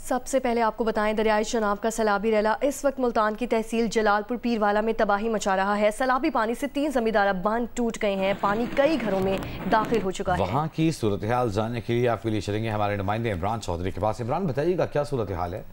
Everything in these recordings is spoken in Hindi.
सबसे पहले आपको बताएं, दरियाई चनाब का सैलाबी रैला इस वक्त मुल्तान की तहसील जलालपुर पीरवाला में तबाही मचा रहा है। सैलाबी पानी से 3 जमींदारा बांध टूट गए हैं। पानी कई घरों में दाखिल हो चुका है। वहाँ की सूरत हाल जानने के लिए आपके लिए चलेंगे हमारे नुमाइंदे इमरान चौधरी के पास। इमरान, बताइएगा क्या सूरत हाल है?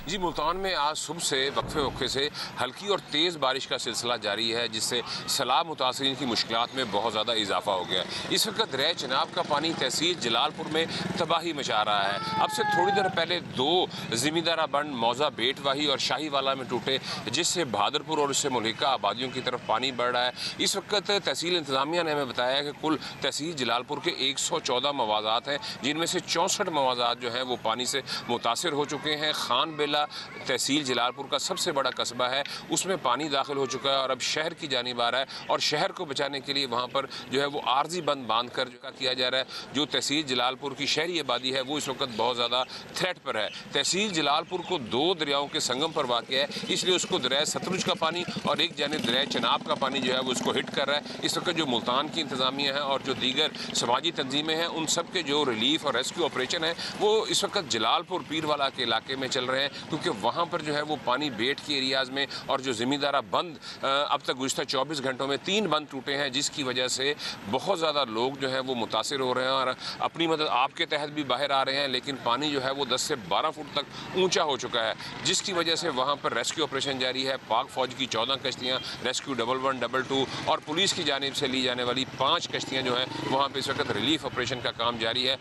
जी, मुल्तान में आज सुबह से वक्फे से हल्की और तेज़ बारिश का सिलसिला जारी है, जिससे सैलाब मुतासरीन की मुश्किलात में बहुत ज़्यादा इजाफा हो गया है। इस वक्त दरिया चनाब का पानी तहसील जलालपुर में तबाही मचा रहा है। अब से थोड़ी देर पहले 2 ज़मींदारा बंद मौजा बेटवाही और शाहीवाला में टूटे, जिससे बहादुरपुर और उससे मुल्हिका आबादियों की तरफ पानी बढ़ रहा है। इस वक्त तहसील इंतजामिया ने हमें बताया कि कुल तहसील जलालपुर के 114 मवाज़ात हैं, जिनमें से 64 मवाज़ात जो हैं वो पानी से मुतासर हो चुके हैं। खान बेला तहसील जलालपुर का सबसे बड़ा कस्बा है, उसमें पानी दाखिल हो चुका है और अब शहर की जानिब आ रहा है और शहर को बचाने के लिए वहाँ पर जो है वो आर्जी बंद बांध कर किया जा रहा है। जो तहसील जलालपुर की शहरी आबादी है वो इस वक्त बहुत ज़्यादा थ्रेट पर है। तहसील जलालपुर को 2 दरियाओं के संगम पर वाक़ है, इसलिए उसको दरिया सतलुज का पानी और एक जानिब दरिया चनाब का पानी जो है वो उसको हिट कर रहा है। इस वक्त जो मुल्तान की इंतजामिया है और जो दीगर समाजी तंजीमें हैं, उन सब के जो रिलीफ और रेस्क्यू ऑपरेशन है वो इस वक्त जलालपुर पीरवाला के इलाके में चल रहे हैं, क्योंकि वहाँ पर जो है वो पानी बेट के एरियाज़ में और जो ज़मींदारा बंद अब तक गुज़िश्ता 24 घंटों में 3 बंद टूटे हैं, जिसकी वजह से बहुत ज़्यादा लोग जो है वो मुतासिर हो रहे हैं और अपनी मदद आपके तहत भी बाहर आ रहे हैं। लेकिन पानी जो है वो 10 से 12 फुट तक ऊंचा हो चुका है, जिसकी वजह से वहाँ पर रेस्क्यू ऑपरेशन जारी है। पाक फ़ौज की 14 कश्तियाँ, रेस्क्यू 11, 22 और पुलिस की जानिब से ली जाने वाली 5 कश्तियाँ जो हैं वहाँ पर इस वक्त रिलीफ ऑपरेशन का काम जारी है।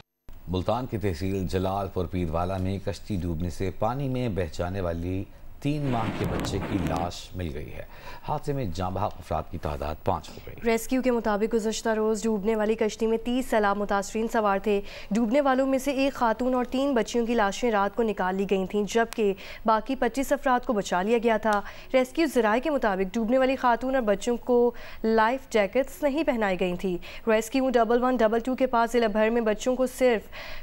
मुल्तान की तहसील जलालपुर पीरवाला में कश्ती डूबने से पानी में बह जाने वाली 3 माह के बच्चे की लाश मिल गई है। हादसे में जाँ बहक अफराद की तादाद 5 हो गई। रेस्क्यू के मुताबिक गुज़श्ता रोज़ डूबने वाली कश्ती में 30 सैलाब मुतासरीन सवार थे। डूबने वालों में से 1 खातून और 3 बच्चियों की लाशें रात को निकाल ली गई थीं, जबकि बाकी 25 अफराद को बचा लिया गया था। रेस्क्यू ज़राए के मुताबिक डूबने वाली खातून और बच्चों को लाइफ जैकेट्स नहीं पहनाई गई थी। रेस्क्यू 1122 के पास जिला भर में बच्चों को सिर्फ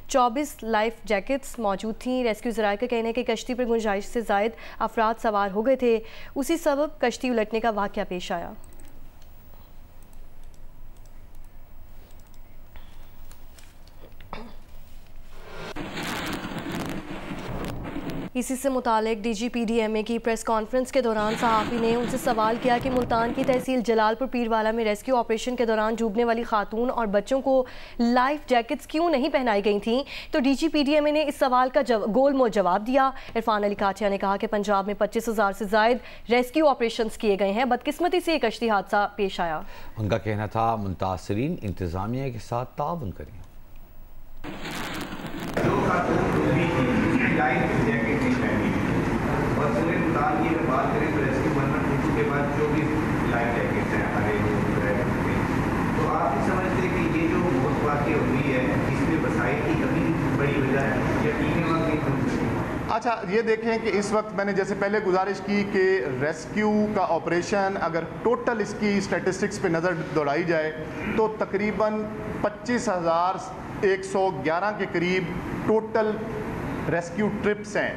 24 लाइफ जैकेट्स मौजूद थीं। रेस्क्यू ज़राए का कहना है कि कश्ती पर गुंजाइश से ज़ायद अफराद सवार हो गए थे, उसी सबब कश्ती उलटने का वाक़या पेश आया। इसी से मुतालिक DGPDMA की प्रेस कॉन्फ्रेंस के दौरान सहाफ़ी ने उनसे सवाल किया कि मुल्तान की तहसील जलालपुर पीरवाला में रेस्क्यू ऑपरेशन के दौरान डूबने वाली खातून और बच्चों को लाइफ जैकेट्स क्यों नहीं पहनाई गई थीं। तो DGPDMA ने इस सवाल का गोलमोल जवाब दिया। इरफान अली काठिया ने कहा कि पंजाब में 25,000 से ज़ायद रेस्क्यू ऑपरेशन किए गए हैं, बदकिस्मती से एक कश्ती हादसा पेश आया। उनका कहना था मुतासरीन इंतजामिया के साथ ताउन करें। और पूरे मुल्तान की अगर बात करें तो रेस्क्यू 112 के बाद जो भी लाइफ जैकेट्स हैं हमारे तो आप भी समझते हैं कि ये जो मौत वाक़ई हुई है इसमें वसाइल की कमी बड़ी वजह है या टीमें वक्त? अच्छा, ये देखें कि इस वक्त मैंने जैसे पहले गुजारिश की कि रेस्क्यू का ऑपरेशन अगर टोटल इसकी स्टैटिस्टिक्स पे नज़र दौड़ाई जाए तो तकरीबन 25,111 के करीब टोटल रेस्क्यू ट्रिप्स हैं,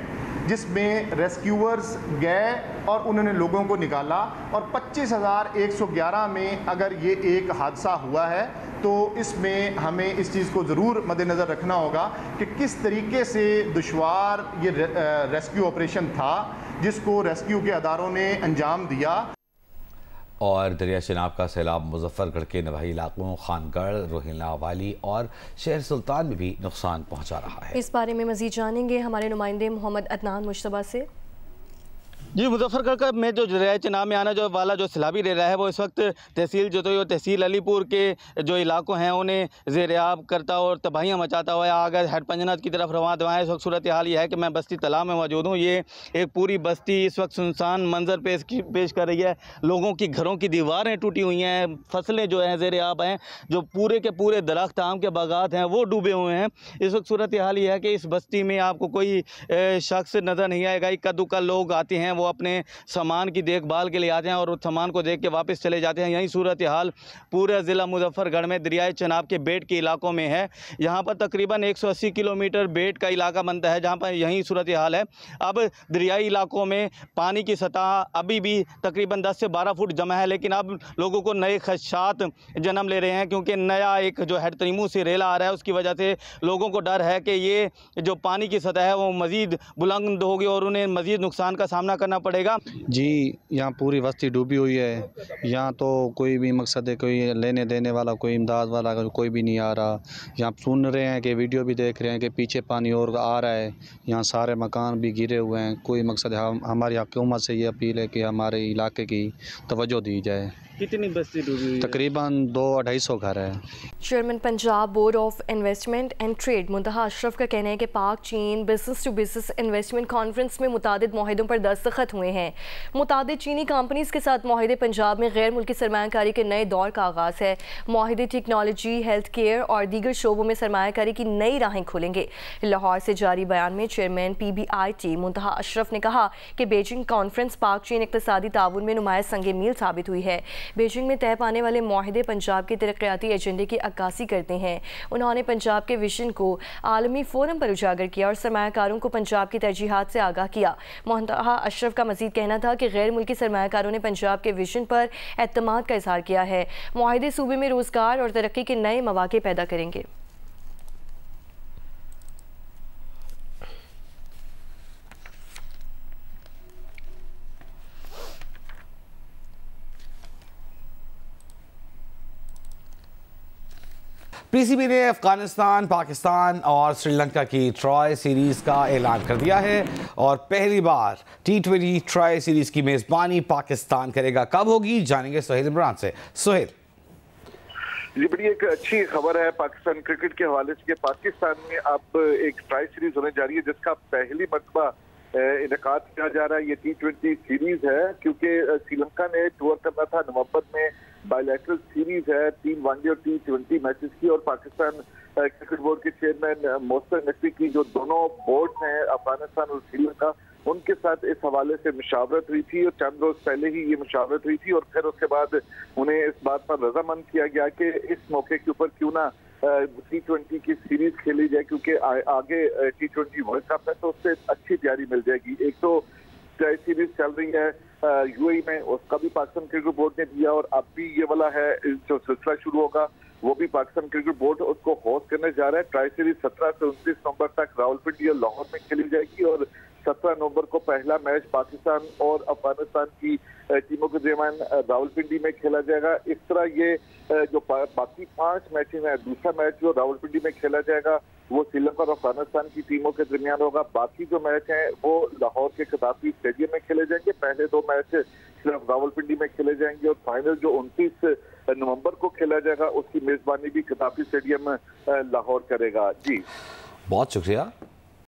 जिसमें रेस्क्यूअर्स गए और उन्होंने लोगों को निकाला। और 25,111 में अगर ये एक हादसा हुआ है तो इसमें हमें इस चीज़ को ज़रूर मद्देनज़र रखना होगा कि किस तरीके से दुश्वार ये रेस्क्यू ऑपरेशन था जिसको रेस्क्यू के अदारों ने अंजाम दिया। और दरिया चनाब का सैलाब मुजफ्फरगढ़ के नवाही इलाकों, खानगढ़, रोहिला वाली और शहर सुल्तान में भी नुकसान पहुंचा रहा है। इस बारे में मजीद जानेंगे हमारे नुमाइंदे मोहम्मद अदनान मुश्तबा से। जी, मुजफ्फरगढ़ में जो दरिया चनाब में आना जो वाला जो सैलाबी रह रहा है वो इस वक्त तहसील जतोई और तहसील अलीपुर के जो इलाकों हैं उन्हें ज़ेर-ए-आब करता और तबाहियाँ मचाता हुआ आगे हेड पंजनाथ की तरफ रवाना हुआ है। इस वक्त सूरत हाल ये है कि मैं बस्ती तालाब में मौजूद हूँ। ये एक पूरी बस्ती इस वक्त सुनसान मंजर पेश कर रही है। लोगों की घरों की दीवारें टूटी हुई हैं, फसलें जो हैं ज़ेर-ए-आब हैं, जो पूरे के पूरे दरख्त आम के बागात हैं वो डूबे हुए हैं। इस वक्त सूरत हाल ये है कि इस बस्ती में आपको कोई शख्स नज़र नहीं आएगा। इक्का दुक्का लोग आते हैं, वो अपने सामान की देखभाल के लिए आते हैं और उस सामान को देख के वापस चले जाते हैं। यही सूरत हाल पूरे ज़िला मुजफ्फरगढ़ में दरियाए चनाब के बेट के इलाकों में है। यहाँ पर तकरीबन 180 किलोमीटर बेट का इलाका बनता है, जहाँ पर यही सूरत हाल है। अब दरियाई इलाकों में पानी की सतह अभी भी तकरीबन 10 से 12 फुट जमा है, लेकिन अब लोगों को नए खदशात जन्म ले रहे हैं, क्योंकि नया एक जो हेड तरीमू से रेला आ रहा है, उसकी वजह से लोगों को डर है कि ये जो पानी की सतह है वो मज़ीद बुलंद होगी और उन्हें मज़ीद नुकसान का सामना करना पड़ेगा। जी, यहाँ पूरी बस्ती डूबी हुई है। यहाँ तो कोई भी मकसद है, कोई लेने देने वाला, कोई इमदाद वाला कोई भी नहीं आ रहा। यहाँ सुन रहे हैं कि वीडियो भी देख रहे हैं कि पीछे पानी और आ रहा है। यहाँ सारे मकान भी गिरे हुए हैं। कोई मकसद है, हमारी हुकूमत से ये अपील है कि हमारे इलाके की तवज्जो दी जाए। कितनी बस्ती डूबी हुई है? तकरीबन 200-250 घर है। Chairman Punjab board of investment and trade Muntaha Ashraf का कहना है कि पाक चीन business to business investment conference में मुतादिद मुआहिदों पर दस्तखत हुए हैं। मुतादिद चीनी कंपनीज के साथ मुआहिदे पंजाब में गैर मुल्की सरमायाकारी के नए दौर का आगाज़ है। मुआहिदे टेक्नोलॉजी, हेल्थ केयर और दीगर शोबों में सरमायाकारी की नई राहें खोलेंगे। लाहौर से जारी बयान में चेयरमैन PBIT मुंतहा अशरफ ने कहा कि बीजिंग कॉन्फ्रेंस पाक चीन इक़्तिसादी ताउन में नुमाया संग मील साबित हुई है। बीजिंग में तय पाने वाले मुआहिदे पंजाब के तरक्याती एजेंडे की अक्कासी करते हैं। उन्होंने पंजाब के विजन को आलमी फोरम पर उजागर किया और सरमायाकारों को पंजाब की तरजीहात से आगाह किया। मुंतहा अशरफ का मजीद कहना था कि गैर मुल्की सरमायाकारों ने पंजाब के विजन पर एतमाद का इजहार किया है। मुआहिदे सूबे में रोजगार और तरक्की के नए मौके पैदा करेंगे। PCB ने अफगानिस्तान, पाकिस्तान और श्रीलंका की ट्रॉय सीरीज़ का ऐलान कर दिया है और पहली बार T20 ट्रॉय सीरीज़ की मेज़बानी पाकिस्तान करेगा। कब होगी, जानेंगे सोहेल इमरान से। सोहेल ये बड़ी एक अच्छी खबर है पाकिस्तान क्रिकेट के हवाले से। पाकिस्तान में अब एक ट्राई सीरीज होने जा रही है, जिसका पहली मरतबा इनेकाद किया जा रहा है। ये T20 सीरीज है, क्योंकि श्रीलंका ने टूर करना था नवंबर में। बायलैटरल सीरीज है 3 वनडे और T20 मैचेस की, और पाकिस्तान क्रिकेट बोर्ड के चेयरमैन मोहसिन नकवी की जो दोनों बोर्ड हैं अफगानिस्तान और श्रीलंका, उनके साथ इस हवाले से मुशावरत हुई थी और चंद रोज पहले ही ये मुशावरत हुई थी। और फिर उसके बाद उन्हें इस बात पर रजामंद किया गया कि इस मौके के ऊपर क्यों ना T20 की सीरीज खेली जाए, क्योंकि आगे T20 वर्ल्ड कप है, तो उससे अच्छी तैयारी मिल जाएगी। एक तो सीरीज चल रही है UAE में, उसका भी पाकिस्तान क्रिकेट बोर्ड ने दिया, और अब भी ये वाला है जो सिलसिला शुरू होगा वो भी पाकिस्तान क्रिकेट बोर्ड उसको होस्ट करने जा रहा है। ट्राई सीरीज 17 से 29 नवंबर तक रावलपिंडी और लाहौर में खेली जाएगी, और 17 नवंबर को पहला मैच पाकिस्तान और अफगानिस्तान की टीमों के दरमियान रावलपिंडी में खेला जाएगा। इस तरह ये जो बाकी 5 मैचेस हैं, दूसरा मैच जो रावलपिंडी में खेला जाएगा वो श्रीलंका और अफगानिस्तान की टीमों के दरमियान होगा। बाकी जो मैच हैं वो लाहौर के खिताबी स्टेडियम में खेले जाएंगे। पहले 2 मैच सिर्फ रावलपिंडी में खेले जाएंगे, और फाइनल जो 29 नवंबर को खेला जाएगा उसकी मेजबानी भी खिताबी स्टेडियम लाहौर करेगा। जी बहुत शुक्रिया।